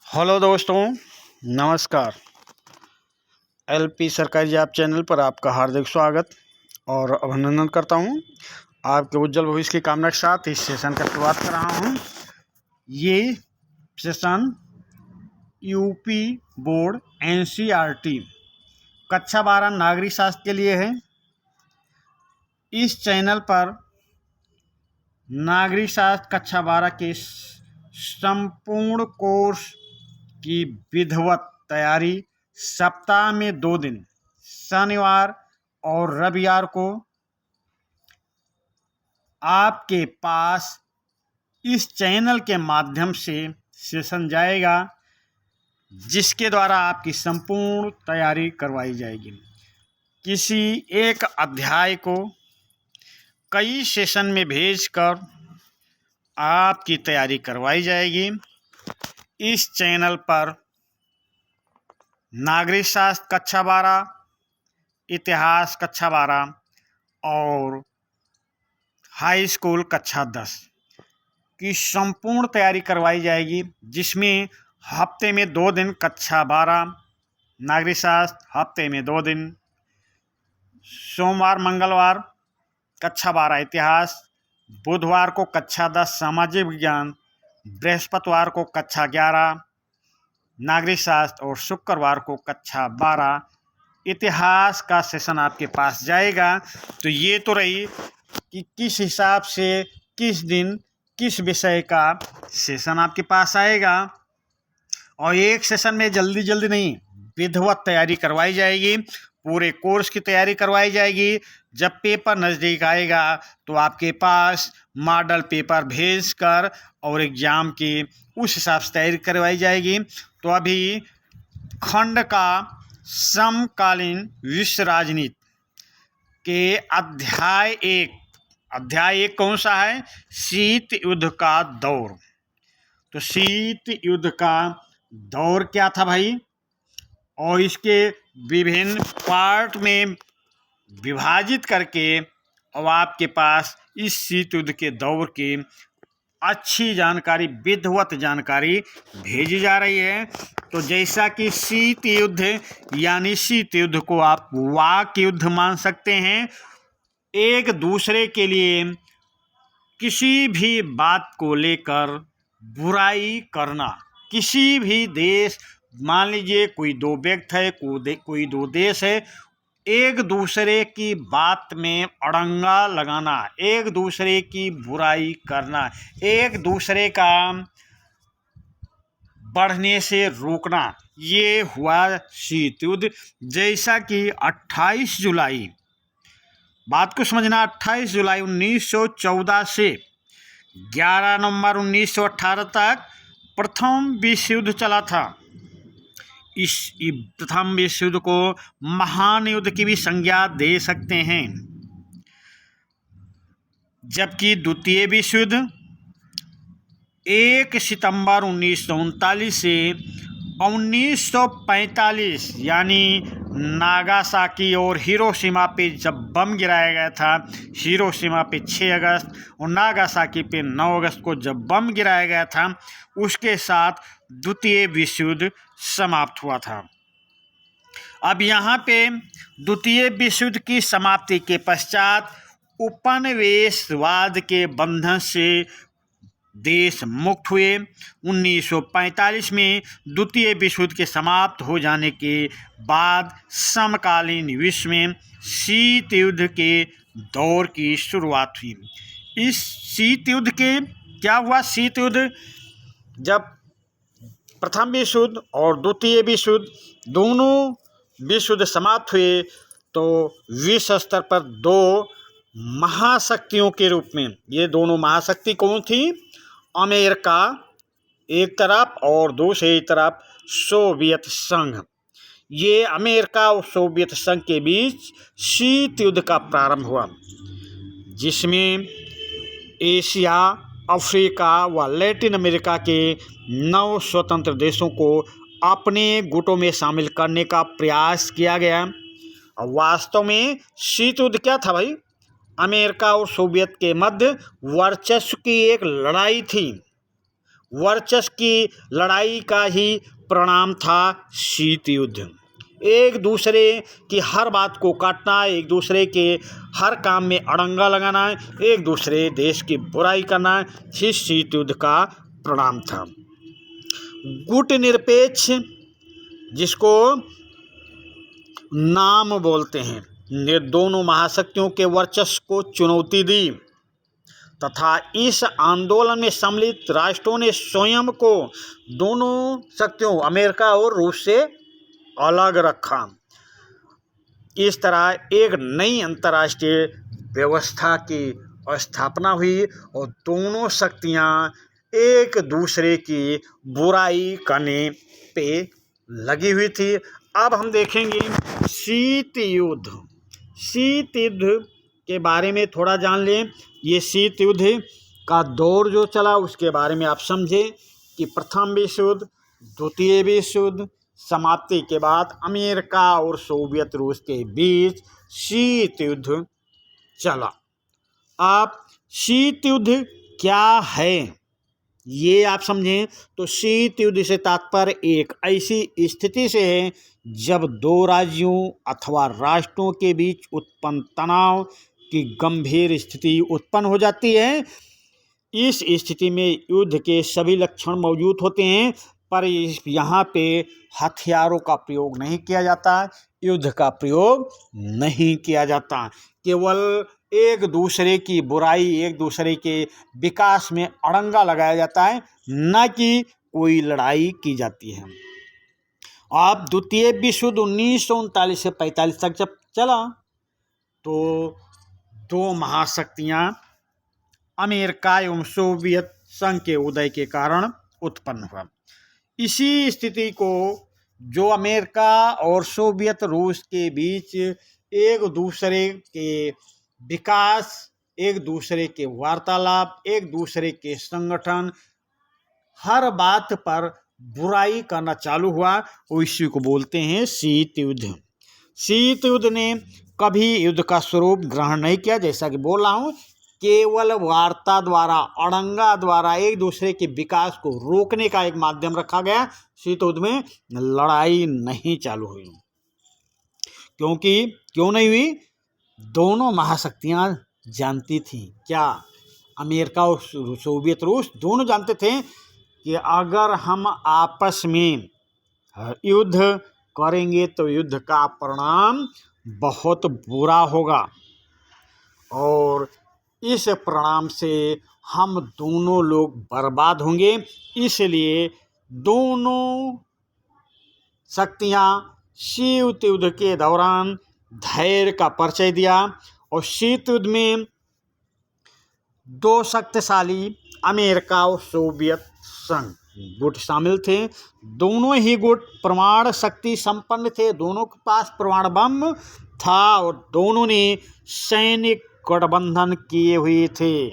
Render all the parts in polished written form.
Hello दोस्तों, नमस्कार। LP सरकारी जॉब चैनल पर आपका हार्दिक स्वागत और अभिनंदन करता हूं। आपके उज्जवल भविष्य की कामना के साथ इस सेशन का शुरुआत कर रहा हूं। ये सेशन यूपी बोर्ड एनसीईआरटी कक्षा 12 नागरिक शास्त्र के लिए है। इस चैनल पर नागरिक शास्त्र कक्षा 12 के संपूर्ण कोर्स की विधिवत तैयारी सप्ताह में 2 दिन शनिवार और रविवार को आपके पास इस चैनल के माध्यम से सेशन जाएगा, जिसके द्वारा आपकी संपूर्ण तैयारी करवाई जाएगी। किसी एक अध्याय को कई सेशन में भेजकर आपकी तैयारी करवाई जाएगी। इस चैनल पर नागरिक शास्त्र कक्षा 12, इतिहास कक्षा 12 और हाई स्कूल कक्षा 10 की संपूर्ण तैयारी करवाई जाएगी, जिसमें हफ्ते में 2 दिन कक्षा 12 नागरिक शास्त्र, हफ्ते में 2 दिन सोमवार मंगलवार कक्षा 12 इतिहास, बुधवार को कक्षा 10 सामाजिक विज्ञान, बृहस्पतिवार को कक्षा 11 नागरिक शास्त्र और शुक्रवार को कक्षा 12 इतिहास का सेशन आपके पास जाएगा। तो ये तो रही कि किस हिसाब से किस दिन किस विषय का सेशन आपके पास आएगा। और एक सेशन में जल्दी नहीं, विधिवत तैयारी करवाई जाएगी, पूरे कोर्स की तैयारी करवाई जाएगी। जब पेपर नज़दीक आएगा तो आपके पास मॉडल पेपर भेजकर और एग्ज़ाम की उस हिसाब से तैयारी करवाई जाएगी। तो अभी खंड का समकालीन विश्व राजनीति के अध्याय एक कौन सा है? शीत युद्ध का दौर। तो शीत युद्ध का दौर क्या था भाई, और इसके विभिन्न पार्ट में विभाजित करके अब आपके पास इस शीत युद्ध के दौर की अच्छी जानकारी, विधिवत जानकारी भेजी जा रही है। तो जैसा कि शीत युद्ध यानी शीत युद्ध को आप वाक युद्ध मान सकते हैं। एक दूसरे के लिए किसी भी बात को लेकर बुराई करना, किसी भी देश, मान लीजिए कोई 2 व्यक्ति है, कोई 2 देश है, एक दूसरे की बात में अड़ंगा लगाना, एक दूसरे की बुराई करना, एक दूसरे का बढ़ने से रोकना, ये हुआ शीत युद्ध। जैसा कि 28 जुलाई, बात को समझना, 28 जुलाई 1914 से 11 नवंबर 1918 तक प्रथम विश्व युद्ध चला था। इस प्रथम विश्व युद्ध को महान युद्ध की भी संज्ञा दे सकते हैं। जबकि द्वितीय विश्व युद्ध 1 सितंबर 1939 से 1945 यानी नागासाकी और हिरोशिमा पे जब बम गिराया गया था, हिरोशिमा पे 6 अगस्त और नागासाकी पे 9 अगस्त को जब बम गिराया गया था, उसके साथ द्वितीय विश्व युद्ध समाप्त हुआ था। अब यहाँ पे द्वितीय विश्व युद्ध की समाप्ति के पश्चात उपनिवेशवाद के बंधन से देश मुक्त हुए। 1945 में द्वितीय विश्व युद्ध के समाप्त हो जाने के बाद समकालीन विश्व में शीत युद्ध के दौर की शुरुआत हुई। इस शीत युद्ध के क्या हुआ? शीत युद्ध, जब प्रथम विश्व युद्ध और द्वितीय विश्व युद्ध दोनों विश्व युद्ध समाप्त हुए, तो विश्व स्तर पर 2 महाशक्तियों के रूप में, ये दोनों महाशक्ति कौन थी? अमेरिका एक तरफ और दूसरी तरफ सोवियत संघ। ये अमेरिका और सोवियत संघ के बीच शीत युद्ध का प्रारंभ हुआ, जिसमें एशिया, अफ्रीका व लैटिन अमेरिका के 9 स्वतंत्र देशों को अपने गुटों में शामिल करने का प्रयास किया गया। और वास्तव में शीत युद्ध क्या था भाई? अमेरिका और सोवियत के मध्य वर्चस्व की एक लड़ाई थी। वर्चस्व की लड़ाई का ही परिणाम था शीत युद्ध। एक दूसरे की हर बात को काटना, एक दूसरे के हर काम में अड़ंगा लगाना, एक दूसरे देश की बुराई करना, इस शीत युद्ध का परिणाम था। गुट निरपेक्ष, जिसको नाम बोलते हैं, ने दोनों महाशक्तियों के वर्चस्व को चुनौती दी तथा इस आंदोलन में सम्मिलित राष्ट्रों ने स्वयं को दोनों शक्तियों अमेरिका और रूस से अलग रखा। इस तरह एक नई अंतर्राष्ट्रीय व्यवस्था की स्थापना हुई और दोनों शक्तियां एक दूसरे की बुराई करने पे लगी हुई थी। अब हम देखेंगे शीत युद्ध। शीत युद्ध के बारे में थोड़ा जान लें। ये शीत युद्ध का दौर जो चला उसके बारे में आप समझें कि प्रथम विश्व युद्ध, द्वितीय विश्व युद्ध समाप्ति के बाद अमेरिका और सोवियत रूस के बीच शीत युद्ध चला। आप शीत युद्ध क्या है ये आप समझें तो शीत युद्ध से तात्पर्य एक ऐसी स्थिति से है जब दो राज्यों अथवा राष्ट्रों के बीच उत्पन्न तनाव की गंभीर स्थिति उत्पन्न हो जाती है। इस स्थिति में युद्ध के सभी लक्षण मौजूद होते हैं, पर यहाँ पे हथियारों का प्रयोग नहीं किया जाता, युद्ध का प्रयोग नहीं किया जाता। केवल एक दूसरे की बुराई, एक दूसरे के विकास में अड़ंगा लगाया जाता है, न कि कोई लड़ाई की जाती है। अब द्वितीय विश्व युद्ध 1939 से 45 तक जब चला तो दो महाशक्तियां अमेरिका एवं सोवियत संघ के उदय के कारण उत्पन्न हुआ। इसी स्थिति को जो अमेरिका और सोवियत रूस के बीच एक दूसरे के विकास, एक दूसरे के वार्तालाप, एक दूसरे के संगठन, हर बात पर बुराई करना चालू हुआ, उसी को बोलते हैं शीत युद्ध। शीत युद्ध ने कभी युद्ध का स्वरूप ग्रहण नहीं किया, जैसा कि बोल रहा हूँ, केवल वार्ता द्वारा, अड़ंगा द्वारा एक दूसरे के विकास को रोकने का एक माध्यम रखा गया। शीत युद्ध में लड़ाई नहीं चालू हुई। क्यों नहीं हुई? दोनों महाशक्तियां जानती थीं, क्या अमेरिका और सोवियत रूस दोनों जानते थे कि अगर हम आपस में युद्ध करेंगे तो युद्ध का परिणाम बहुत बुरा होगा और इस परिणाम से हम दोनों लोग बर्बाद होंगे। इसलिए दोनों शक्तियां शीत युद्ध के दौरान धैर्य का परिचय दिया और शीत युद्ध में दो शक्तिशाली अमेरिका और सोवियत संघ गुट शामिल थे। दोनों ही गुट परमाणु शक्ति संपन्न थे, दोनों के पास परमाणु बम था और दोनों ने सैनिक गठबंधन किए हुए थे।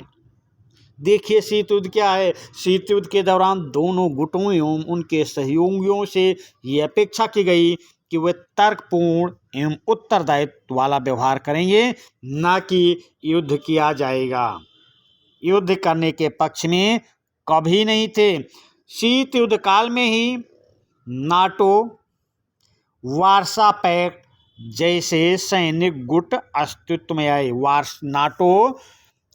देखिए शीत युद्ध क्या है। शीत युद्ध के दौरान दोनों गुटों एवं उनके सहयोगियों से ये अपेक्षा की गई कि वे तर्कपूर्ण एवं उत्तरदायित्व वाला व्यवहार करेंगे, न कि युद्ध किया जाएगा। युद्ध करने के पक्ष में कभी नहीं थे। शीत युद्ध काल में ही नाटो, वार्सा पैक्ट जैसे सैनिक गुट अस्तित्व में आए। नाटो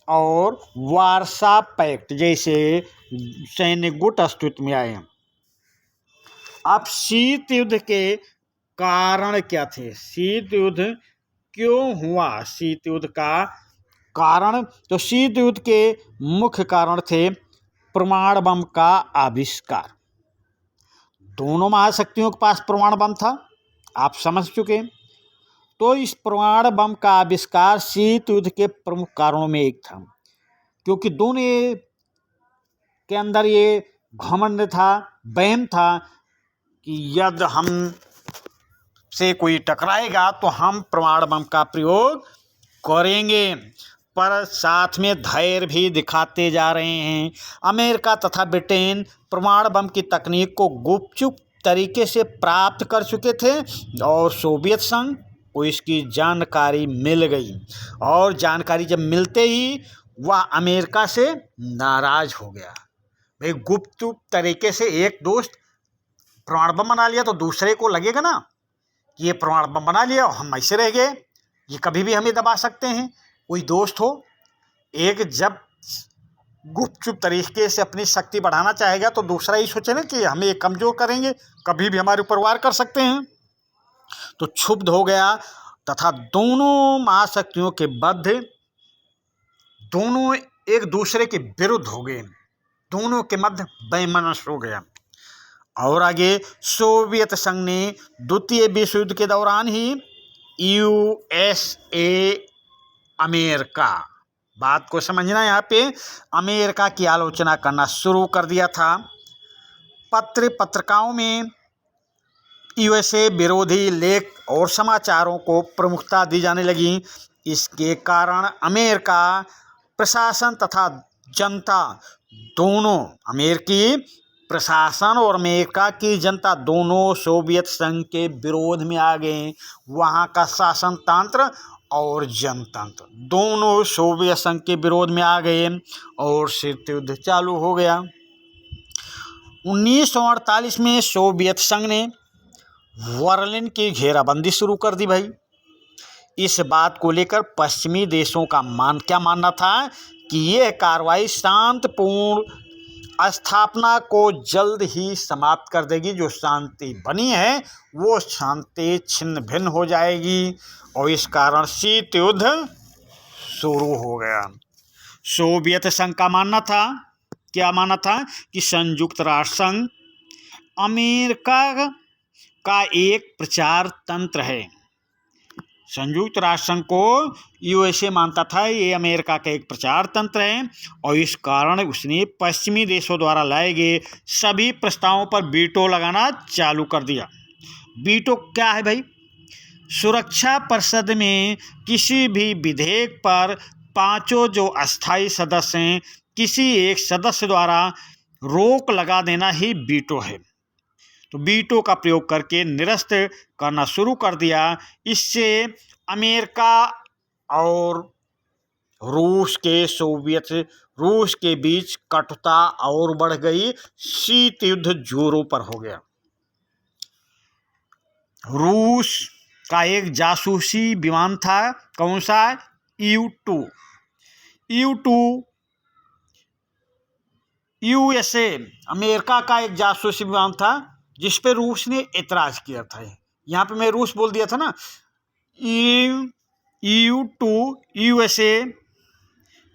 और वार्सा पैक्ट जैसे सैनिक गुट अस्तित्व में आए। अब शीत युद्ध के कारण क्या थे? शीत युद्ध क्यों हुआ? शीत युद्ध का कारण, तो शीत युद्ध के मुख्य कारण थे परमाणु बम का आविष्कार। दोनों महाशक्तियों के पास परमाणु बम था, आप समझ चुके। तो इस परमाणु बम का आविष्कार शीत युद्ध के प्रमुख कारणों में एक था, क्योंकि दोनों के अंदर ये घमंड था, वहम था कि यदि हम से कोई टकराएगा तो हम परमाणु बम का प्रयोग करेंगे। पर साथ में धैर्य भी दिखाते जा रहे हैं। अमेरिका तथा ब्रिटेन परमाणु बम की तकनीक को गुपचुप तरीके से प्राप्त कर चुके थे और सोवियत संघ को इसकी जानकारी मिल गई और जानकारी जब मिलते ही वह अमेरिका से नाराज हो गया। भाई गुप्त तरीके से एक दोस्त परमाणु बम बना लिया तो दूसरे को लगेगा ना कि ये परमाणु बम बना लिया और हम ऐसे रह गए, ये कभी भी हमें दबा सकते हैं। कोई दोस्त हो, एक जब गुपचुप तरीके से अपनी शक्ति बढ़ाना चाहेगा तो दूसरा ही सोचे ना कि हमें कमजोर करेंगे, कभी भी हमारे ऊपर वार कर सकते हैं। तो क्षुब्ध हो गया तथा दोनों महाशक्तियों के बद्ध दोनों एक दूसरे के विरुद्ध हो गए, दोनों के मध्य वैमनस्य हो गया। और आगे सोवियत संघ ने द्वितीय विश्व युद्ध के दौरान ही यूएसए अमेरिका, बात को समझना, यहाँ पे अमेरिका की आलोचना करना शुरू कर दिया था। पत्र पत्रिकाओं में यूएसए विरोधी लेख और समाचारों को प्रमुखता दी जाने लगी। इसके कारण अमेरिका प्रशासन तथा जनता दोनों, अमेरिकी प्रशासन और अमेरिका की जनता दोनों सोवियत संघ के विरोध में आ गए। वहाँ का शासन तंत्र और जनतंत्र दोनों सोवियत संघ के विरोध में आ गए और शीत युद्ध चालू हो गया। 1948 में सोवियत संघ ने बर्लिन की घेराबंदी शुरू कर दी। भाई इस बात को लेकर पश्चिमी देशों का क्या मानना था कि यह कार्रवाई शांतिपूर्ण स्थापना को जल्द ही समाप्त कर देगी। जो शांति बनी है वो शांति छिन्न भिन्न हो जाएगी और इस कारण शीत युद्ध शुरू हो गया। सोवियत संघ का मानना था, क्या मानना था कि संयुक्त राष्ट्र संघ अमेरिका का एक प्रचार तंत्र है। संयुक्त राष्ट्र संघ को यूएसए मानता था ये अमेरिका का एक प्रचार तंत्र है और इस कारण उसने पश्चिमी देशों द्वारा लाए गए सभी प्रस्तावों पर वीटो लगाना चालू कर दिया। वीटो क्या है भाई? सुरक्षा परिषद में किसी भी विधेयक पर पांचों जो अस्थायी सदस्य हैं, किसी एक सदस्य द्वारा रोक लगा देना ही वीटो है। तो वीटो का प्रयोग करके निरस्त करना शुरू कर दिया। इससे अमेरिका और रूस के बीच कटुता और बढ़ गई। शीत युद्ध जोरों पर हो गया। रूस का एक जासूसी विमान था, कौन सा? U-2 यूएसए अमेरिका का एक जासूसी विमान था जिस पे रूस ने एतराज किया था। यहाँ पे मैं रूस बोल दिया था ना। U-2 यूएसए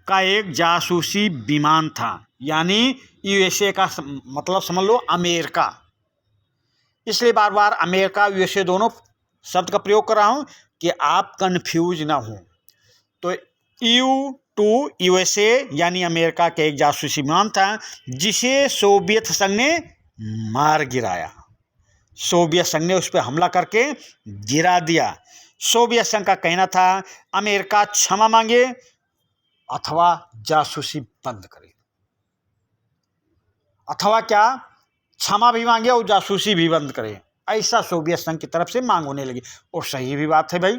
का एक जासूसी विमान था, यानी यूएसए का मतलब समझ लो अमेरिका। इसलिए बार बार अमेरिका यूएसए दोनों शब्द का प्रयोग कर रहा हूँ कि आप कंफ्यूज ना हो। तो U-2 यूएसए यानी अमेरिका का एक जासूसी विमान था जिसे सोवियत संघ ने मार गिराया। सोवियत संघ ने उस पर हमला करके गिरा दिया। सोवियत संघ का कहना था अमेरिका क्षमा मांगे अथवा जासूसी बंद करे, अथवा क्या क्षमा भी मांगे और जासूसी भी बंद करे। ऐसा सोवियत संघ की तरफ से मांग होने लगी। और सही भी बात है भाई।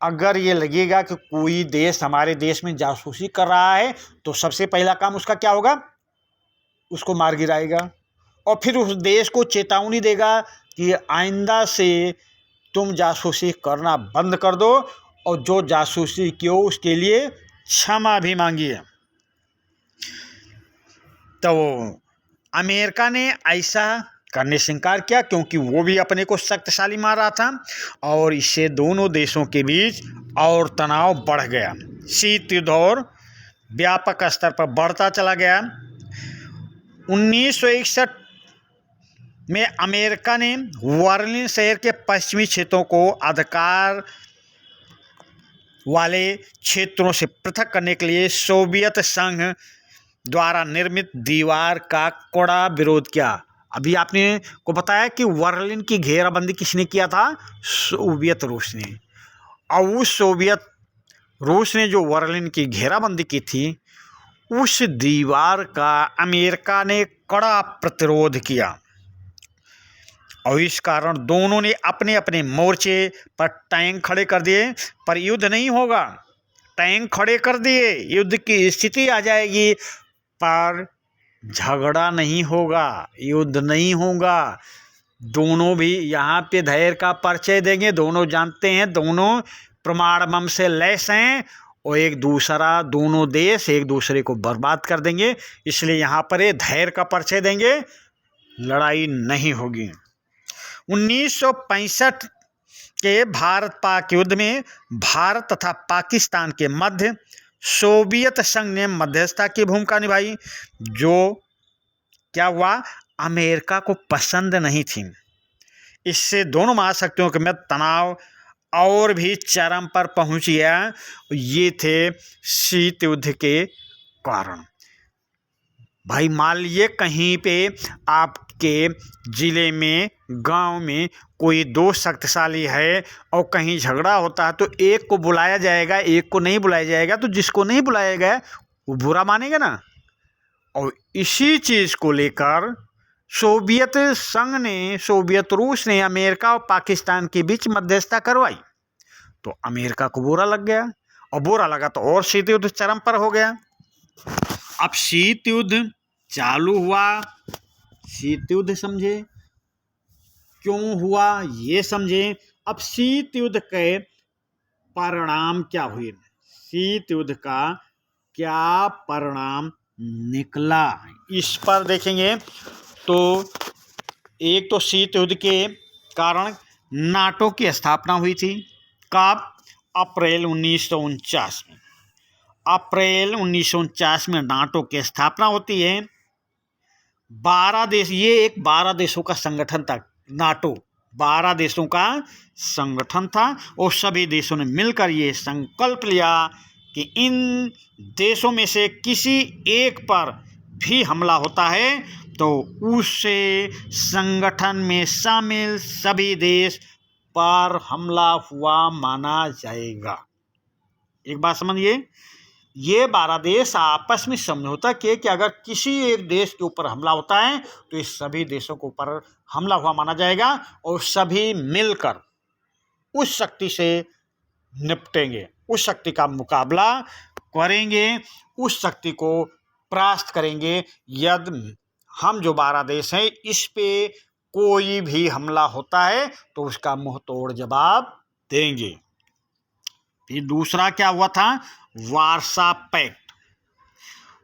अगर ये लगेगा कि कोई देश हमारे देश में जासूसी कर रहा है तो सबसे पहला काम उसका क्या होगा? उसको मार गिराएगा और फिर उस देश को चेतावनी देगा कि आइंदा से तुम जासूसी करना बंद कर दो और जो जासूसी की हो उसके लिए क्षमा भी मांगिए। तो अमेरिका ने ऐसा करने से इनकार किया क्योंकि वो भी अपने को शक्तिशाली मान रहा था और इससे दोनों देशों के बीच और तनाव बढ़ गया। शीत युद्ध और व्यापक स्तर पर बढ़ता चला गया। 1961 में अमेरिका ने बर्लिन शहर के पश्चिमी क्षेत्रों को अधिकार वाले क्षेत्रों से पृथक करने के लिए सोवियत संघ द्वारा निर्मित दीवार का कड़ा विरोध किया। अभी आपने को बताया कि बर्लिन की घेराबंदी किसने किया था? सोवियत रूस ने। और उस सोवियत रूस ने जो बर्लिन की घेराबंदी की थी उस दीवार का अमेरिका ने कड़ा प्रतिरोध किया और इस कारण दोनों ने अपने अपने मोर्चे पर टैंक खड़े कर दिए। पर युद्ध नहीं होगा, टैंक खड़े कर दिए, युद्ध की स्थिति आ जाएगी पर झगड़ा नहीं होगा, युद्ध नहीं होगा। दोनों भी यहाँ पे धैर्य का परिचय देंगे। दोनों जानते हैं, दोनों प्रमाण बम से लैस हैं और दोनों देश एक दूसरे को बर्बाद कर देंगे। इसलिए यहाँ पर ये धैर्य का परिचय देंगे, लड़ाई नहीं होगी। 1965 के भारत पाक युद्ध में भारत तथा पाकिस्तान के मध्य सोवियत संघ ने मध्यस्थता की भूमिका निभाई, जो क्या हुआ, अमेरिका को पसंद नहीं थी। इससे दोनों महाशक्तियों के मध्य तनाव और भी चरम पर पहुंच गया। ये थे शीत युद्ध के कारण। भाई मान लीजिए कहीं पे आपके ज़िले में, गांव में कोई दो शक्तिशाली है और कहीं झगड़ा होता है, तो एक को बुलाया जाएगा, एक को नहीं बुलाया जाएगा। तो जिसको नहीं बुलाया गया वो बुरा मानेगा ना। और इसी चीज़ को लेकर सोवियत संघ ने, सोवियत रूस ने अमेरिका और पाकिस्तान के बीच मध्यस्थता करवाई। तो अमेरिका को बुरा लग गया, और बुरा लगा तो और शीत युद्ध चरम पर हो गया। अब शीत युद्ध चालू हुआ। शीत युद्ध समझे क्यों हुआ ये समझे। अब शीत युद्ध के परिणाम क्या हुए, शीत युद्ध का क्या परिणाम निकला, इस पर देखेंगे। तो एक तो शीत युद्ध के कारण नाटो की स्थापना हुई थी। कब? अप्रैल 1949 में। अप्रैल 1949 में नाटो की स्थापना होती है। 12 देश, ये एक 12 देशों का संगठन था। नाटो 12 देशों का संगठन था और सभी देशों ने मिलकर ये संकल्प लिया कि इन देशों में से किसी एक पर भी हमला होता है तो उससे संगठन में शामिल सभी देश पर हमला हुआ माना जाएगा। एक बात समझिए, ये 12 देश आपस में समझौता किए कि अगर किसी एक देश के ऊपर हमला होता है तो इस सभी देशों के ऊपर हमला हुआ माना जाएगा और सभी मिलकर उस शक्ति से निपटेंगे, उस शक्ति का मुकाबला करेंगे, उस शक्ति को परास्त करेंगे। यदि हम जो 12 देश हैं इस पे कोई भी हमला होता है तो उसका मुंह तोड़ जवाब देंगे। फिर दूसरा क्या हुआ था? Warsaw pact.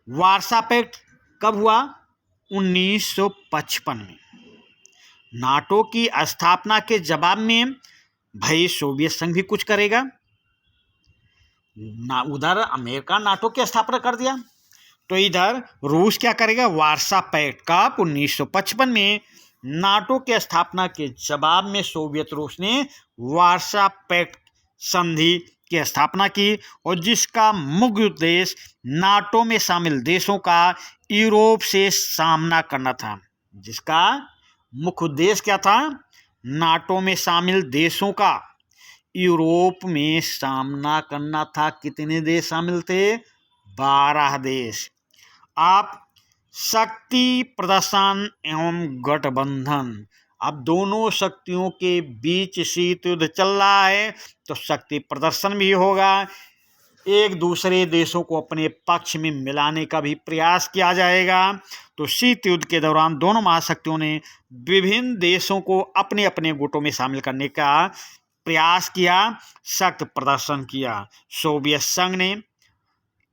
वार्सा पैक्ट कब हुआ? 1955 में। नाटो की स्थापना के जवाब में भाई सोवियत संघ भी कुछ करेगा ना, उधर अमेरिका नाटो की स्थापना कर दिया तो इधर रूस क्या करेगा? वार्सा पैक्ट का 1955 में नाटो की स्थापना के जवाब में सोवियत रूस ने वार्सा पैक्ट संधि की स्थापना की और जिसका मुख्य उद्देश्य नाटो में शामिल देशों का यूरोप से सामना करना था। जिसका मुख्य उद्देश्य क्या था? नाटो में शामिल देशों का यूरोप में सामना करना था। कितने देश शामिल थे? 12 देश। आप शक्ति प्रदर्शन एवं गठबंधन, अब दोनों शक्तियों के बीच शीत युद्ध चल रहा है तो शक्ति प्रदर्शन भी होगा। एक दूसरे देशों को अपने पक्ष में मिलाने का भी प्रयास किया जाएगा। तो शीत युद्ध के दौरान दोनों महाशक्तियों ने विभिन्न देशों को अपने अपने गुटों में शामिल करने का प्रयास किया, सख्त प्रदर्शन किया। सोवियत संघ ने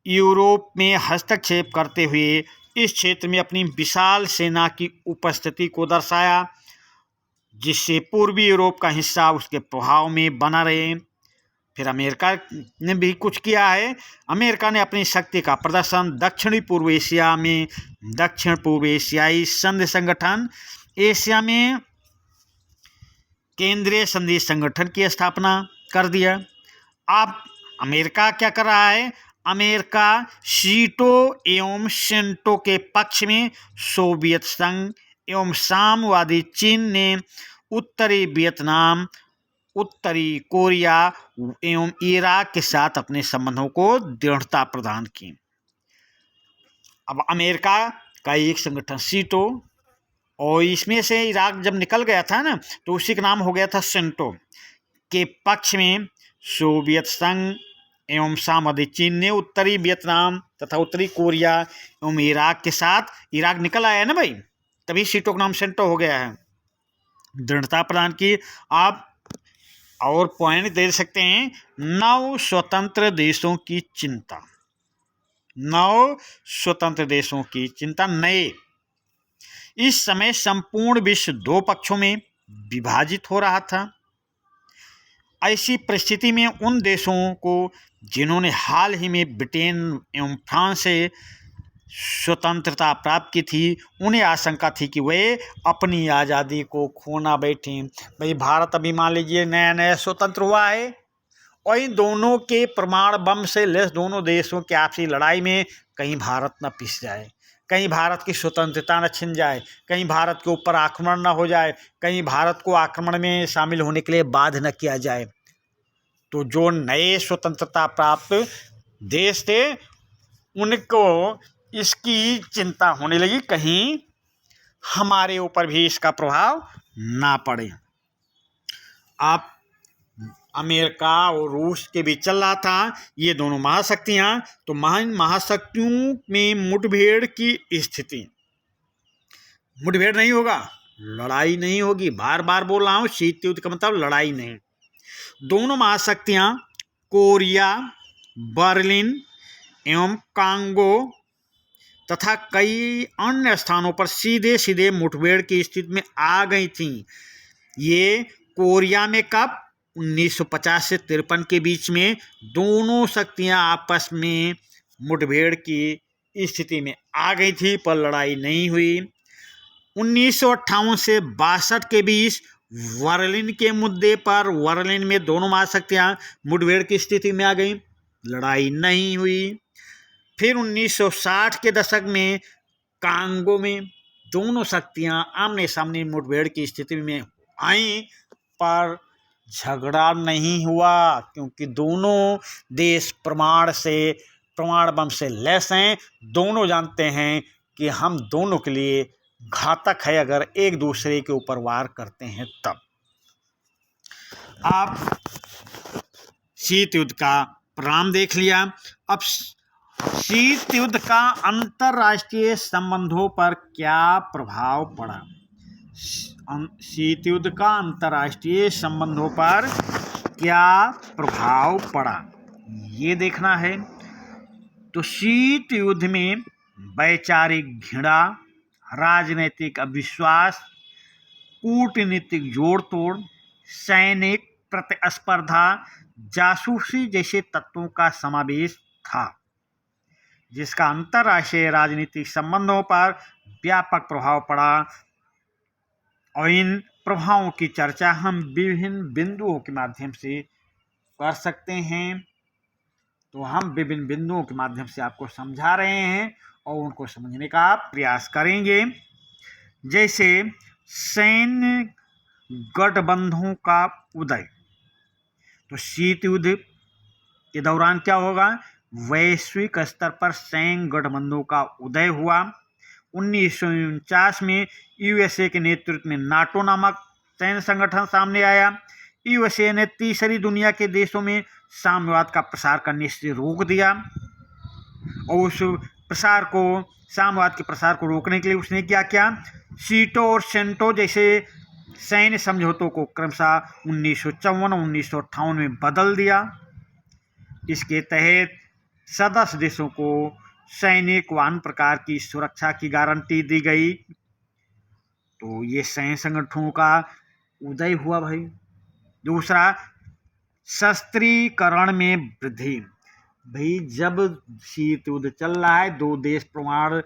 यूरोप में हस्तक्षेप करते हुए इस क्षेत्र में अपनी विशाल सेना की उपस्थिति को दर्शाया, जिससे पूर्वी यूरोप का हिस्सा उसके प्रभाव में बना रहे। फिर अमेरिका ने भी कुछ किया है। अमेरिका ने अपनी शक्ति का प्रदर्शन दक्षिणी पूर्व एशिया में दक्षिण पूर्व एशियाई संधि संगठन, एशिया में केंद्रीय संधि संगठन की स्थापना कर दिया। अब अमेरिका क्या कर रहा है? अमेरिका शीटो एवं सेंटो के पक्ष में, सोवियत संघ एवं साम्यवादी चीन ने उत्तरी वियतनाम, उत्तरी कोरिया एवं इराक के साथ अपने संबंधों को दृढ़ता प्रदान की। अब अमेरिका का एक संगठन शीटो, और इसमें से इराक जब निकल गया था ना तो उसी का नाम हो गया था सेंटो, के पक्ष में सोवियत संघ एवं सामरिक चीन ने उत्तरी वियतनाम तथा उत्तरी कोरिया एवं इराक के साथ, इराक निकल आया है ना भाई, तभी सीटों का नाम सेंटो हो गया है, दृढ़ता प्रदान की। आप और पॉइंट दे सकते हैं, 9 स्वतंत्र देशों की चिंता, 9 स्वतंत्र देशों की चिंता। नए, इस समय संपूर्ण विश्व 2 पक्षों में विभाजित हो रहा था। ऐसी परिस्थिति में उन देशों को जिन्होंने हाल ही में ब्रिटेन एवं फ्रांस से स्वतंत्रता प्राप्त की थी, उन्हें आशंका थी कि वे अपनी आज़ादी को खोना बैठे। भाई भारत अभी मान लीजिए नया नया स्वतंत्र हुआ है, और इन दोनों के परमाणु बम से लैस दोनों देशों की आपसी लड़ाई में कहीं भारत न पिस जाए, कहीं भारत की स्वतंत्रता न छिन जाए, कहीं भारत के ऊपर आक्रमण न हो जाए, कहीं भारत को आक्रमण में शामिल होने के लिए बाध्य न किया जाए। तो जो नए स्वतंत्रता प्राप्त देश थे, उनको इसकी चिंता होने लगी, कहीं हमारे ऊपर भी इसका प्रभाव ना पड़े। आप अमेरिका और रूस के बीच चल रहा था, ये दोनों महाशक्तियां, तो महाशक्तियों में मुठभेड़ की स्थिति, मुठभेड़ नहीं होगा, लड़ाई नहीं होगी, बार बार बोल रहा हूं, शीत युद्ध का मतलब लड़ाई नहीं। दोनों महाशक्तियां कोरिया, बर्लिन एवं कांगो तथा कई अन्य स्थानों पर सीधे सीधे मुठभेड़ की स्थिति में आ गई थीं। ये कोरिया में कब 1950 से 53 के बीच में दोनों शक्तियां आपस में मुठभेड़ की स्थिति में आ गई थी, पर लड़ाई नहीं हुई। 1958 से 62 के बीच बर्लिन के मुद्दे पर बर्लिन में दोनों महाशक्तियां मुठभेड़ की स्थिति में आ गई, लड़ाई नहीं हुई। फिर 1960 के दशक में कांगो में दोनों शक्तियां आमने सामने मुठभेड़ की स्थिति में आईं, पर झगड़ा नहीं हुआ, क्योंकि दोनों देश परमाणु बम से लैस हैं। दोनों जानते हैं कि हम दोनों के लिए घातक है अगर एक दूसरे के ऊपर वार करते हैं तब। आप शीत युद्ध का परिणाम देख लिया। अब शीत युद्ध का अंतर्राष्ट्रीय संबंधों पर क्या प्रभाव पड़ा? शीत युद्ध का अंतर्राष्ट्रीय संबंधों पर क्या प्रभाव पड़ा, ये देखना है। तो शीत युद्ध में वैचारिक घृणा, राजनीतिक अविश्वास, कूटनीतिक जोड़ तोड़, सैनिक प्रतिस्पर्धा, जासूसी जैसे तत्वों का समावेश था, जिसका अंतर्राष्ट्रीय राजनीतिक संबंधों पर व्यापक प्रभाव पड़ा। और इन प्रभावों की चर्चा हम विभिन्न बिंदुओं के माध्यम से कर सकते हैं। तो हम विभिन्न बिंदुओं के माध्यम से आपको समझा रहे हैं और उनको समझने का प्रयास करेंगे। जैसे सैन्य गठबंधनों का उदय, तो शीत युद्ध के दौरान क्या होगा, वैश्विक स्तर पर सैन्य गठबंधनों का उदय हुआ। 1949 में यूएसए के नेतृत्व में नाटो नामक सैन्य संगठन सामने आया। यूएसए ने तीसरी दुनिया के देशों में साम्यवाद का प्रसार करने से रोक दिया, और उस प्रसार को, साम्यवाद के प्रसार को रोकने के लिए उसने क्या किया, सीटो और सेंटो जैसे सैन्य समझौतों को क्रमशः 1954 और 1958 में बदल दिया। इसके तहत सदस्य देशों को सैनिक व अन्य प्रकार की सुरक्षा की गारंटी दी गई। तो ये सैन्य संगठनों का उदय हुआ भाई। दूसरा, शस्त्रीकरण में वृद्धि। भाई जब शीत युद्ध चल रहा है, दो देश परमाणु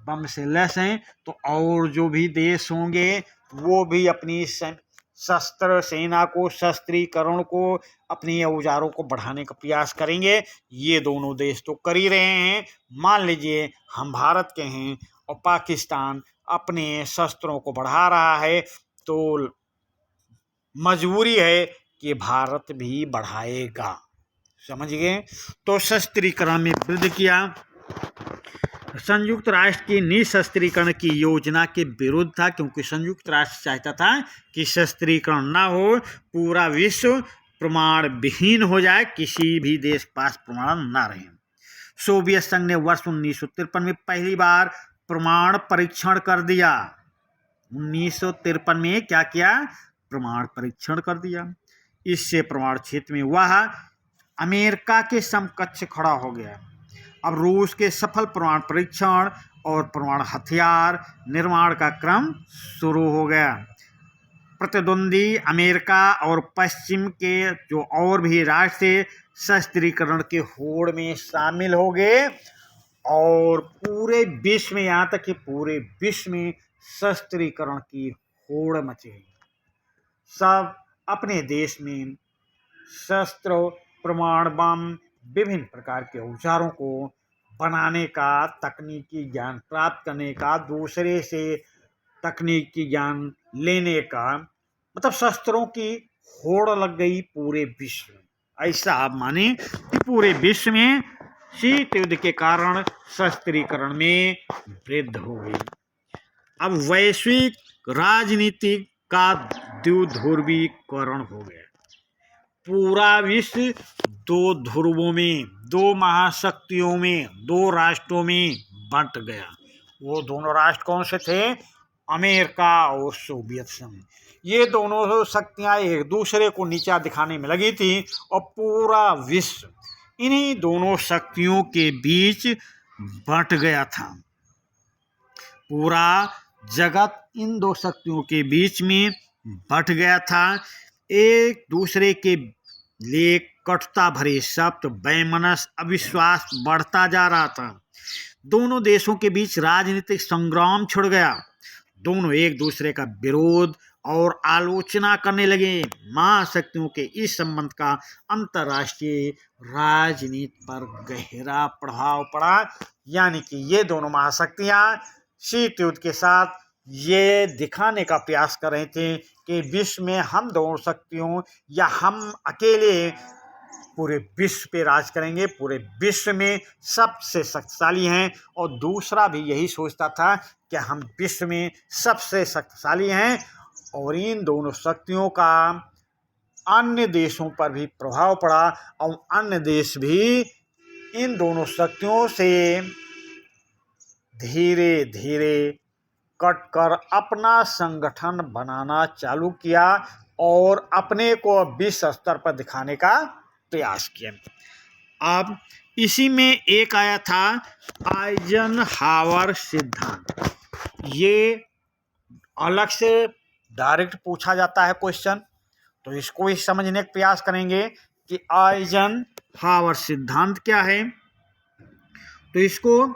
बम से लैस हैं, तो और जो भी देश होंगे वो भी अपनी शस्त्र सेना को, शस्त्रीकरण को, अपनी औजारों को बढ़ाने का प्रयास करेंगे। ये दोनों देश तो कर ही रहे हैं। मान लीजिए हम भारत के हैं और पाकिस्तान अपने शस्त्रों को बढ़ा रहा है, तो मजबूरी है कि भारत भी बढ़ाएगा, समझ गए। तो शस्त्रीकरण में वृद्धि किया। संयुक्त राष्ट्र की निशस्त्रीकरण की योजना के विरुद्ध था, क्योंकि संयुक्त राष्ट्र चाहता था कि शस्त्रीकरण ना हो, पूरा विश्व प्रमाण विहीन हो जाए, किसी भी देश के पास प्रमाण ना रहे। सोवियत संघ ने वर्ष 1953 में पहली बार प्रमाण परीक्षण कर दिया। 1953 में क्या किया? प्रमाण परीक्षण कर दिया। इससे प्रमाण क्षेत्र में वह अमेरिका के समकक्ष खड़ा हो गया। अब रूस के सफल प्रमाण परीक्षण और परमाणु हथियार निर्माण का क्रम शुरू हो गया। प्रतिद्वंदी अमेरिका और पश्चिम के जो और भी राष्ट्र शस्त्रीकरण के होड़ में शामिल हो गए और पूरे विश्व में, यहाँ तक कि पूरे विश्व में शस्त्रीकरण की होड़ मची। सब अपने देश में शस्त्र, प्रमाण बम, विभिन्न प्रकार के औजारों को बनाने का, तकनीकी ज्ञान प्राप्त करने का, दूसरे से तकनीकी ज्ञान लेने का, मतलब शस्त्रों की होड़ लग गई पूरे विश्व में। ऐसा आप माने कि पूरे विश्व में शीत युद्ध के कारण शस्त्रीकरण में वृद्धि हो गई। अब वैश्विक राजनीति का द्विध्रुवीकरण हो गया। पूरा विश्व दो ध्रुवों में, दो महाशक्तियों में, दो राष्ट्रों में बंट गया। वो दोनों राष्ट्र कौन से थे? अमेरिका और सोवियत संघ। ये दोनों शक्तियां एक दूसरे को नीचा दिखाने में लगी थी और पूरा विश्व इन्हीं दोनों शक्तियों के बीच बंट गया था। पूरा जगत इन दो शक्तियों के बीच में बंट गया था। एक दूसरे के लिए कटुता भरे शब्द, वैमनस्य, अविश्वास बढ़ता जा रहा था। दोनों देशों के बीच राजनीतिक संग्राम छिड़ गया। दोनों एक दूसरे का विरोध और आलोचना करने लगे। महाशक्तियों के इस संबंध का अंतर्राष्ट्रीय राजनीति पर गहरा प्रभाव पड़ा। यानी कि ये दोनों महाशक्तियां शीत युद्ध के साथ ये दिखाने का प्रयास कर रहे थे कि विश्व में हम दोनों शक्तियों या हम अकेले पूरे विश्व पे राज करेंगे, पूरे विश्व में सबसे शक्तिशाली हैं। और दूसरा भी यही सोचता था कि हम विश्व में सबसे शक्तिशाली हैं और इन दोनों शक्तियों का अन्य देशों पर भी प्रभाव पड़ा और अन्य देश भी इन दोनों शक्तियों से धीरे धीरे कटकर अपना संगठन बनाना चालू किया और अपने को विश्व स्तर पर दिखाने का प्रयास किया। अब इसी में एक आया था आइजनहावर सिद्धांत। ये अलग से डायरेक्ट पूछा जाता है क्वेश्चन, तो इसको ही समझने का प्रयास करेंगे कि आइजनहावर सिद्धांत क्या है। तो इसको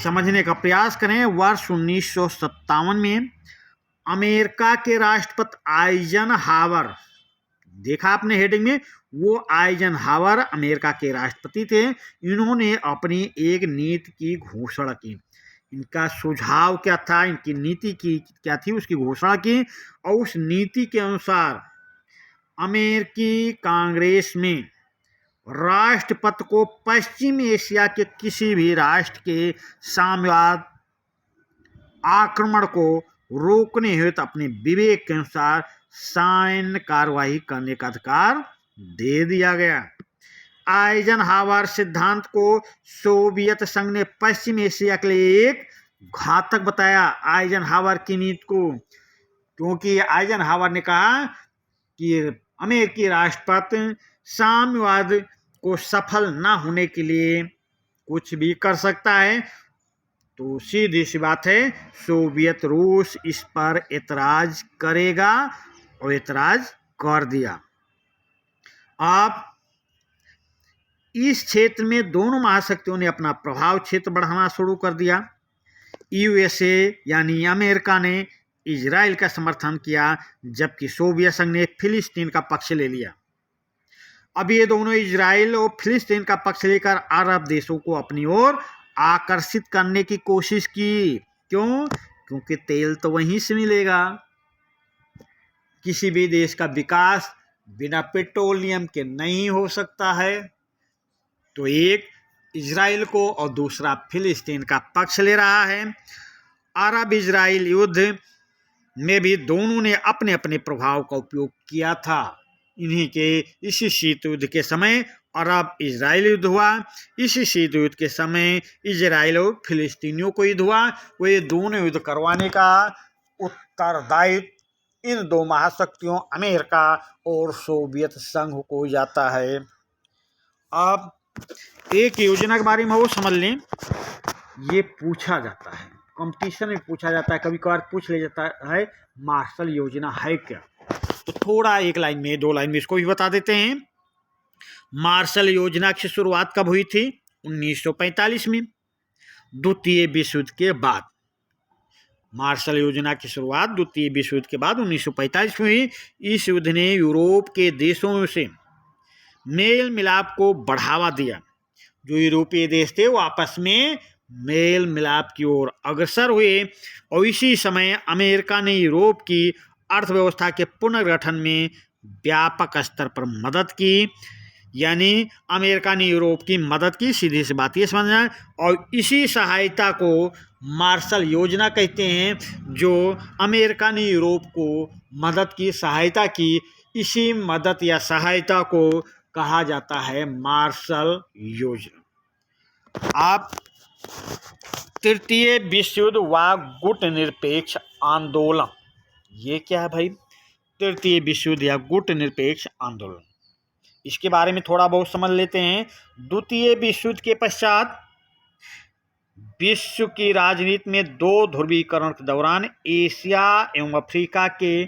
समझने का प्रयास करें। वर्ष 1957 में अमेरिका के राष्ट्रपति आइजनहावर, देखा आपने हेडिंग में, वो आइजनहावर अमेरिका के राष्ट्रपति थे। इन्होंने अपनी एक नीति की घोषणा की। इनका सुझाव क्या था, इनकी नीति की क्या थी, उसकी घोषणा की। और उस नीति के अनुसार अमेरिकी कांग्रेस में राष्ट्रपति को पश्चिम एशिया के किसी भी राष्ट्र के साम्यवाद आक्रमण को रोकने हेतु अपने विवेक के अनुसार सैन्य कार्रवाई करने का अधिकार दे दिया गया। आइजनहावर सिद्धांत को सोवियत संघ ने पश्चिम एशिया के लिए एक घातक बताया, आइजनहावर की नीति को, क्योंकि आइजनहावर ने कहा कि अमेरिकी राष्ट्रपति साम्यवाद को सफल न होने के लिए कुछ भी कर सकता है। तो सीधी सी बात है, सोवियत रूस इस पर एतराज करेगा और एतराज कर दिया। अब इस क्षेत्र में दोनों महाशक्तियों ने अपना प्रभाव क्षेत्र बढ़ाना शुरू कर दिया। यूएसए यानी अमेरिका ने इजराइल का समर्थन किया, जबकि सोवियत संघ ने फिलिस्तीन का पक्ष ले लिया। अब ये दोनों इजराइल और फिलिस्तीन का पक्ष लेकर अरब देशों को अपनी ओर आकर्षित करने की कोशिश की। क्यों? क्योंकि तेल तो वहीं से मिलेगा। किसी भी देश का विकास बिना पेट्रोलियम के नहीं हो सकता है। तो एक इजराइल को और दूसरा फिलिस्तीन का पक्ष ले रहा है। अरब इजराइल युद्ध में भी दोनों ने अपने अपने प्रभाव का उपयोग किया था। इन्हीं के इसी शीत युद्ध के समय अरब इजराइल युद्ध हुआ। इसी शीत युद्ध के समय इजराइल और फिलिस्तीनियों को युद्ध हुआ। वो ये दोनों युद्ध करवाने का उत्तरदायित्व इन दो महाशक्तियों अमेरिका और सोवियत संघ को जाता है। अब एक योजना के बारे में वो समझ लें, ये पूछा जाता है कंपटीशन में, पूछा जाता है, कभी कभार पूछ ले जाता है मार्शल योजना है क्या। तो थोड़ा एक लाइन में, दो लाइन में इसको भी बता देते हैं। मार्शल योजना की शुरुआत कब हुई थी? 1945 में, द्वितीय विश्व युद्ध के बाद। मार्शल योजना की शुरुआत द्वितीय विश्व युद्ध के बाद 1945 में हुई। इस युद्ध ने यूरोप के देशों से मेल मिलाप को बढ़ावा दिया। जो यूरोपीय देश थे वो आपस में मेल मिलाप की ओर अग्रसर हुए और इसी समय अमेरिका ने यूरोप की अर्थव्यवस्था के पुनर्गठन में व्यापक स्तर पर मदद की। यानी अमेरिका ने यूरोप की मदद की, सीधी सी बात ये समझना है। और इसी सहायता को मार्शल योजना कहते हैं, जो अमेरिका ने यूरोप को मदद की, सहायता की। इसी मदद या सहायता को कहा जाता है मार्शल योजना। आप तृतीय विश्व युद्ध व गुटनिरपेक्ष आंदोलन, ये क्या है भाई? तृतीय विश्व युद्ध या गुटनिरपेक्ष आंदोलन, इसके बारे में थोड़ा बहुत समझ लेते हैं। द्वितीय विश्व युद्ध के पश्चात विश्व की राजनीति में दो ध्रुवीकरण के दौरान एशिया एवं अफ्रीका के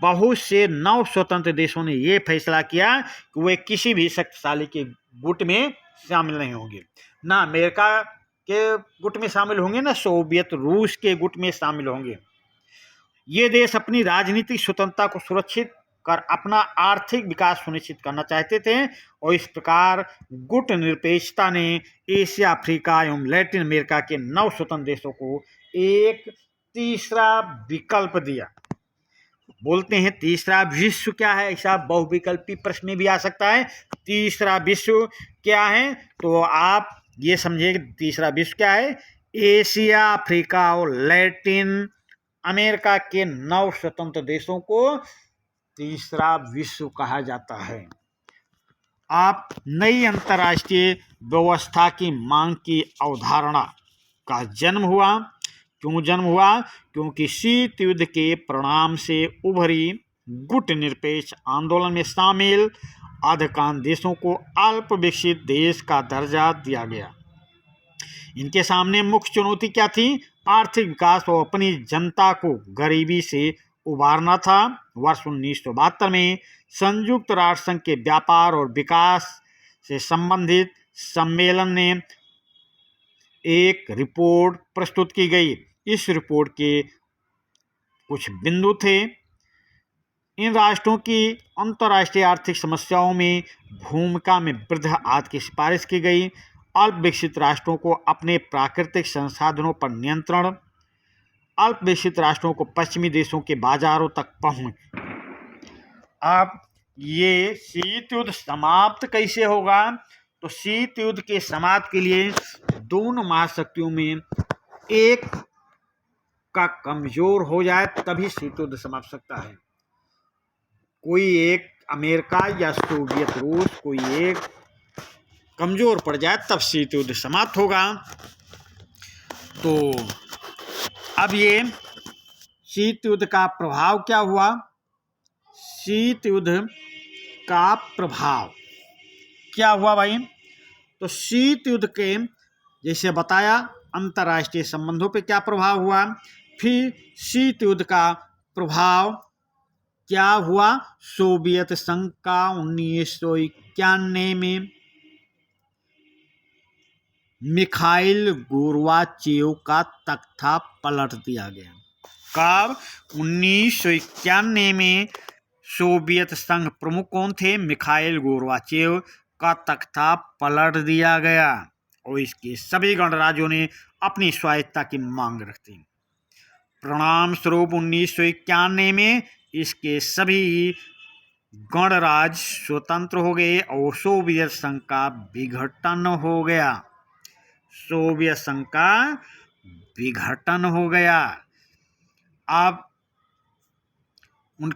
बहुत से नव स्वतंत्र देशों ने यह फैसला किया कि वे किसी भी शक्तिशाली के गुट में शामिल नहीं होंगे। ना अमेरिका के गुट में शामिल होंगे, ना सोवियत रूस के गुट में शामिल होंगे। ये देश अपनी राजनीतिक स्वतंत्रता को सुरक्षित कर अपना आर्थिक विकास सुनिश्चित करना चाहते थे और इस प्रकार गुट निरपेक्षता ने एशिया, अफ्रीका एवं लैटिन अमेरिका के नव स्वतंत्र देशों को एक तीसरा विकल्प दिया। बोलते हैं तीसरा विश्व क्या है, ऐसा बहुविकल्पी प्रश्न में भी आ सकता है। तीसरा विश्व क्या है? तो आप ये समझिए कि तीसरा विश्व क्या है? एशिया, अफ्रीका और लैटिन अमेरिका के नव स्वतंत्र देशों को तीसरा विश्व कहा जाता है। आप नई अंतर्राष्ट्रीय व्यवस्था की मांग की अवधारणा का जन्म हुआ। क्यों जन्म हुआ? क्योंकि शीत युद्ध के परिणाम से उभरी गुट निरपेक्ष आंदोलन में शामिल अधिकांश देशों को अल्प विकसित देश का दर्जा दिया गया। इनके सामने मुख्य चुनौती क्या थी? आर्थिक विकास और अपनी जनता को गरीबी से उबारना था। वर्ष 1972 में संयुक्त राष्ट्र संघ के व्यापार और विकास से संबंधित सम्मेलन ने एक रिपोर्ट प्रस्तुत की गई। इस रिपोर्ट के कुछ बिंदु थे। इन राष्ट्रों की अंतर्राष्ट्रीय आर्थिक समस्याओं में भूमिका में वृद्धि आदि की सिफारिश की गई। अल्प विकसित राष्ट्रों को अपने प्राकृतिक संसाधनों पर नियंत्रण, अल्प विकसित राष्ट्रों को पश्चिमी देशों के बाजारों तक पहुंच। अब ये शीत युद्ध समाप्त कैसे होगा? तो शीत युद्ध के समाप्त के लिए दोनों महाशक्तियों में एक का कमजोर हो जाए तभी शीत युद्ध समाप्त सकता है। कोई एक, अमेरिका या सोवियत रूस, कोई एक कमजोर पड़ जाए तब शीत युद्ध समाप्त होगा। तो अब ये शीत युद्ध का प्रभाव क्या हुआ? शीत युद्ध का प्रभाव क्या हुआ भाई? तो शीत युद्ध के जैसे बताया अंतर्राष्ट्रीय संबंधों पे क्या प्रभाव हुआ, फिर शीत युद्ध का प्रभाव क्या हुआ सोवियत संघ का 1991 में मिखाइल गोर्बाचेव का तख्ता पलट दिया गया। कब? 1991 में सोवियत संघ प्रमुख कौन थे? मिखाइल गोर्बाचेव का तख्ता पलट दिया गया और इसके सभी गणराज्यों ने अपनी स्वायत्तता की मांग रखी। परिणाम स्वरूप 1991 में इसके सभी गणराज्य स्वतंत्र हो गए और सोवियत संघ का विघटन हो गया। सोवियत संघ का विघटन हो गया। अब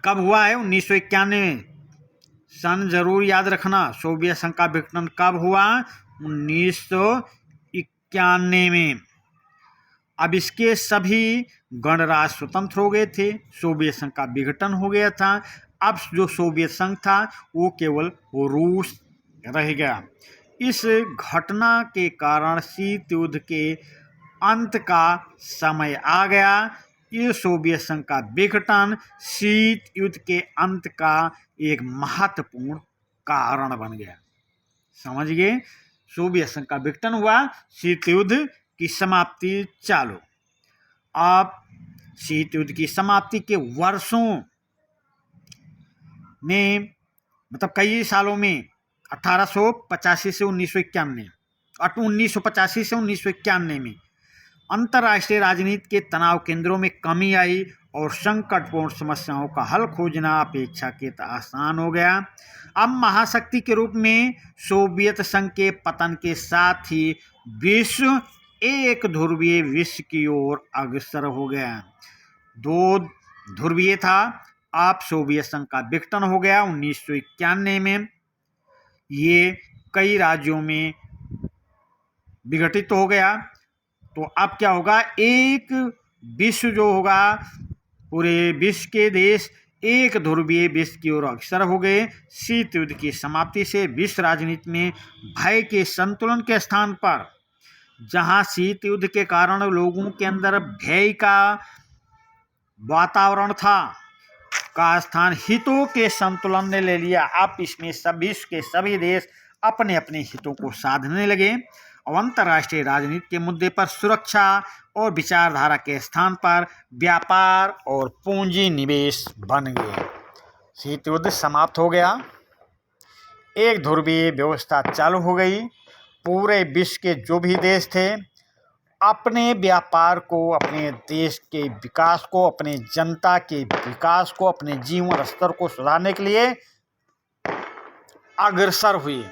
कब हुआ है? 1991 में सन जरूर याद रखना। सोवियत संघ का विघटन कब हुआ? 1991 में। अब इसके सभी गणराज्य स्वतंत्र हो गए थे, सोवियत संघ का विघटन हो गया था। अब जो सोवियत संघ था वो केवल रूस रह गया। इस घटना के कारण शीत युद्ध के अंत का समय आ गया। ये सोवियत संघ का विघटन शीत युद्ध के अंत का एक महत्वपूर्ण कारण बन गया। समझ गए? सोवियत संघ का विघटन हुआ, शीत युद्ध की समाप्ति चालू। अब शीत युद्ध की समाप्ति के वर्षों में, मतलब कई सालों में, 1885 से 1991, 1985 से 1991 में अंतर्राष्ट्रीय राजनीति के तनाव केंद्रों में कमी आई और संकटपूर्ण समस्याओं का हल खोजना अपेक्षाकृत आसान हो गया। अब महाशक्ति के रूप में सोवियत संघ के पतन के साथ ही विश्व एक ध्रुवीय विश्व की ओर अग्रसर हो गया। 2 ध्रुवीय था, अब सोवियत संघ का विघटन हो गया 1991 में। ये कई राज्यों में विघटित हो गया। तो अब क्या होगा? एक विश्व जो होगा, पूरे विश्व के देश एक ध्रुवीय विश्व की ओर अग्रसर हो गए। शीत युद्ध की समाप्ति से विश्व राजनीति में भय के संतुलन के स्थान पर, जहां शीत युद्ध के कारण लोगों के अंदर भय का वातावरण था, का स्थान हितों के संतुलन ने ले लिया। अब इसमें विश्व के सभी देश अपने अपने हितों को साधने लगे और अंतर्राष्ट्रीय राजनीति के मुद्दे पर सुरक्षा और विचारधारा के स्थान पर व्यापार और पूंजी निवेश बन गए। शीत युद्ध समाप्त हो गया, एक ध्रुवीय व्यवस्था चालू हो गई। पूरे विश्व के जो भी देश थे अपने व्यापार को, अपने देश के विकास को, अपने जनता के विकास को, अपने जीवन स्तर को सुधारने के लिए अग्रसर हुए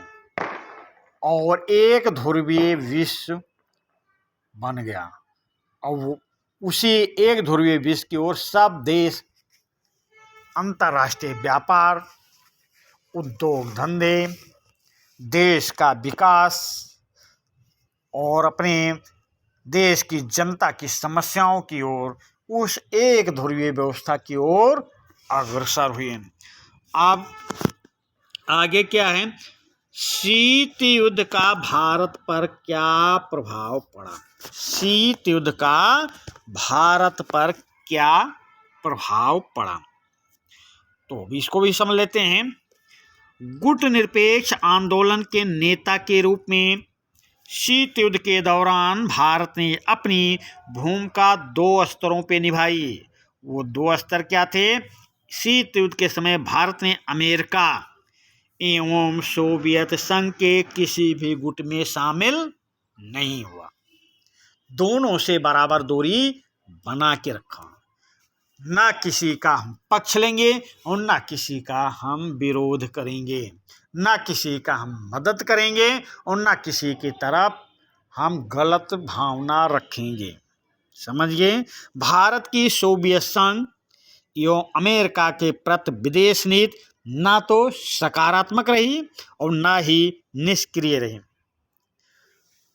और एक ध्रुवीय विश्व बन गया। और उसी एक ध्रुवीय विश्व की ओर सब देश अंतर्राष्ट्रीय व्यापार, उद्योग धंधे, देश का विकास और अपने देश की जनता की समस्याओं की ओर, उस एक ध्रुवीय व्यवस्था की ओर अग्रसर हुए। अब आगे क्या है? शीत युद्ध का भारत पर क्या प्रभाव पड़ा? शीत युद्ध का भारत पर क्या प्रभाव पड़ा? तो इसको भी समझ लेते हैं। गुटनिरपेक्ष आंदोलन के नेता के रूप में शीत युद्ध के दौरान भारत ने अपनी भूमिका 2 स्तरों पे निभाई। वो 2 स्तर क्या थे? शीत युद्ध के समय भारत ने अमेरिका एवं सोवियत संघ के किसी भी गुट में शामिल नहीं हुआ, दोनों से बराबर दूरी बना के रखा। ना किसी का हम पक्ष लेंगे और ना किसी का हम विरोध करेंगे, ना किसी का हम मदद करेंगे और ना किसी की तरफ हम गलत भावना रखेंगे। समझिए, भारत की सोवियत संघ एवं अमेरिका के प्रति विदेश नीति ना तो सकारात्मक रही और ना ही निष्क्रिय रही।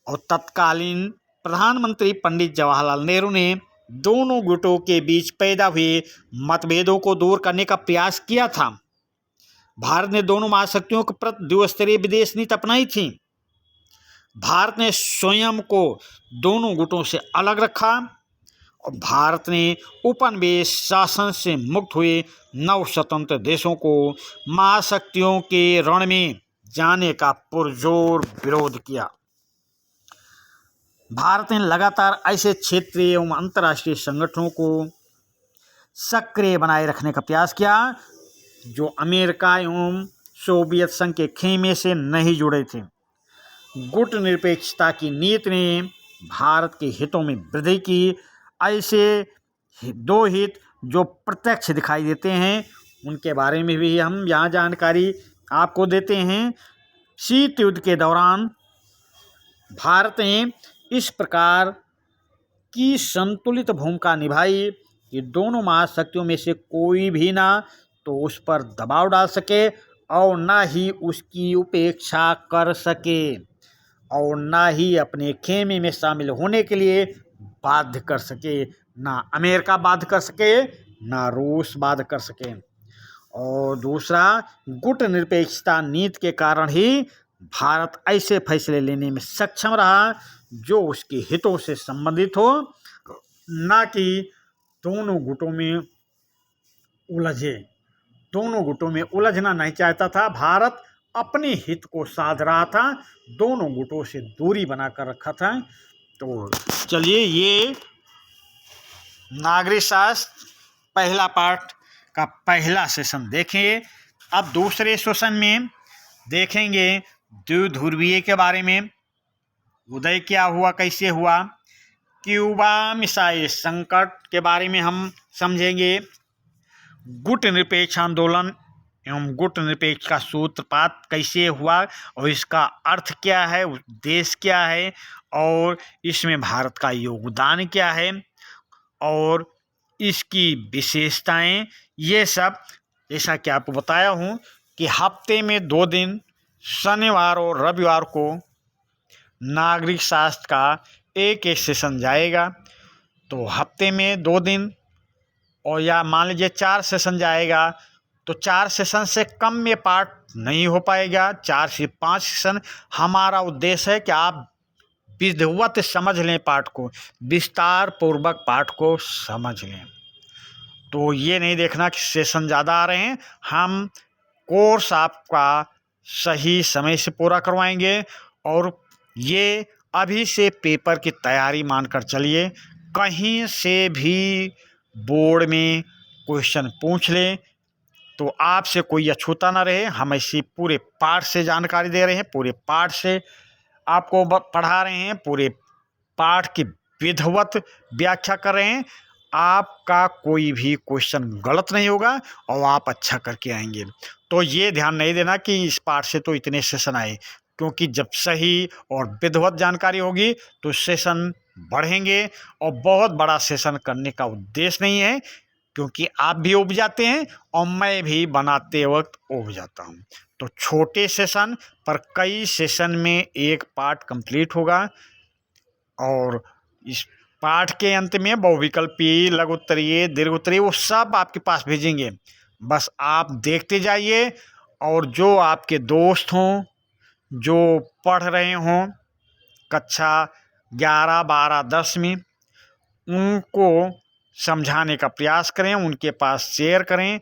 और तत्कालीन प्रधानमंत्री पंडित जवाहरलाल नेहरू ने दोनों गुटों के बीच पैदा हुए मतभेदों को दूर करने का प्रयास किया था। भारत ने दोनों महाशक्तियों के प्रति द्विस्तरीय विदेश नीति अपनाई थी। भारत ने स्वयं को दोनों गुटों से अलग रखा और भारत ने उपनिवेश शासन से मुक्त हुए नव स्वतंत्र देशों को महाशक्तियों के रण में जाने का पुरजोर विरोध किया। भारत ने लगातार ऐसे क्षेत्रीय एवं अंतर्राष्ट्रीय संगठनों को सक्रिय बनाए रखने का प्रयास किया जो अमेरिका एवं सोवियत संघ के खेमे से नहीं जुड़े थे। गुटनिरपेक्षता की नीति ने भारत के हितों में वृद्धि की। ऐसे 2 हित जो प्रत्यक्ष दिखाई देते हैं उनके बारे में भी हम यहाँ जानकारी आपको देते हैं। शीत युद्ध के दौरान भारत ने इस प्रकार की संतुलित भूमिका निभाई कि दोनों महाशक्तियों में से कोई भी ना तो उस पर दबाव डाल सके और न ही उसकी उपेक्षा कर सके और न ही अपने खेमे में शामिल होने के लिए बाध्य कर सके। ना अमेरिका बाध्य कर सके, ना रूस बाध्य कर सके। और दूसरा, गुट निरपेक्षता नीति के कारण ही भारत ऐसे फैसले लेने में सक्षम रहा जो उसके हितों से संबंधित हो, न कि दोनों गुटों में उलझे। दोनों गुटों में उलझना नहीं चाहता था। भारत अपने हित को साध रहा था, दोनों गुटों से दूरी बनाकर रखा था। तो चलिए, ये नागरिक शास्त्र पहला पार्ट का पहला सेशन देखें। अब दूसरे सेशन में देखेंगे द्विध्रुवीय के बारे में, उदय क्या हुआ, कैसे हुआ, क्यूबा मिसाइल संकट के बारे में हम समझेंगे, गुट निरपेक्ष आंदोलन एवं गुट निरपेक्ष का सूत्रपात कैसे हुआ और इसका अर्थ क्या है, उद्देश्य क्या है और इसमें भारत का योगदान क्या है और इसकी विशेषताएं, ये सब जैसा कि आपको बताया हूँ कि हफ्ते में 2 दिन शनिवार और रविवार को नागरिक शास्त्र का एक सेशन जाएगा। तो हफ्ते में 2 दिन और या मान लीजिए 4 सेशन जाएगा तो 4 सेशन से कम में पाठ नहीं हो पाएगा। 4 से 5 सेशन हमारा उद्देश्य है कि आप विधिवत समझ लें, पाठ को विस्तार पूर्वक पाठ को समझ लें। तो ये नहीं देखना कि सेशन ज़्यादा आ रहे हैं, हम कोर्स आपका सही समय से पूरा करवाएंगे। और ये अभी से पेपर की तैयारी मानकर चलिए। कहीं से भी बोर्ड में क्वेश्चन पूछ ले तो आपसे कोई अछूता ना रहे। हम ऐसी पूरे पाठ से जानकारी दे रहे हैं, पूरे पाठ से आपको पढ़ा रहे हैं, पूरे पाठ की विधिवत व्याख्या कर रहे हैं। आपका कोई भी क्वेश्चन गलत नहीं होगा और आप अच्छा करके आएंगे। तो ये ध्यान नहीं देना कि इस पाठ से तो इतने सेशन आए, क्योंकि जब सही और विधिवत जानकारी होगी तो सेशन बढ़ेंगे। और बहुत बड़ा सेशन करने का उद्देश्य नहीं है, क्योंकि आप भी उब जाते हैं और मैं भी बनाते वक्त उब जाता हूँ। तो छोटे सेशन पर कई सेशन में एक पार्ट कंप्लीट होगा और इस पाठ के अंत में बहुविकल्पी, लघु उत्तरीय, दीर्घ उत्तरीय वो सब आपके पास भेजेंगे। बस आप देखते जाइए और जो आपके दोस्त हों, जो पढ़ रहे हों कक्षा 11, 12, 10 में, उनको समझाने का प्रयास करें, उनके पास शेयर करें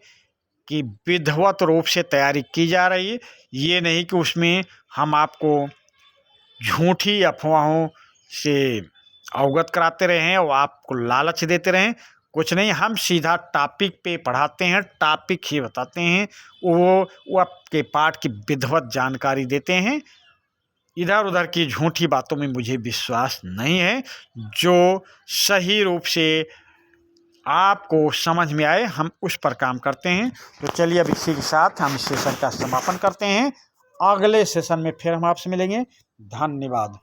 कि विधिवत रूप से तैयारी की जा रही है। ये नहीं कि उसमें हम आपको झूठी अफवाहों से अवगत कराते रहें और आपको लालच देते रहें। कुछ नहीं, हम सीधा टॉपिक पे पढ़ाते हैं, टॉपिक ही बताते हैं, वो आपके पाठ की विधिवत जानकारी देते हैं। इधर उधर की झूठी बातों में मुझे विश्वास नहीं है। जो सही रूप से आपको समझ में आए हम उस पर काम करते हैं। तो चलिए, अब इसी के साथ हम इस सेशन का समापन करते हैं। अगले सेशन में फिर हम आपसे मिलेंगे। धन्यवाद।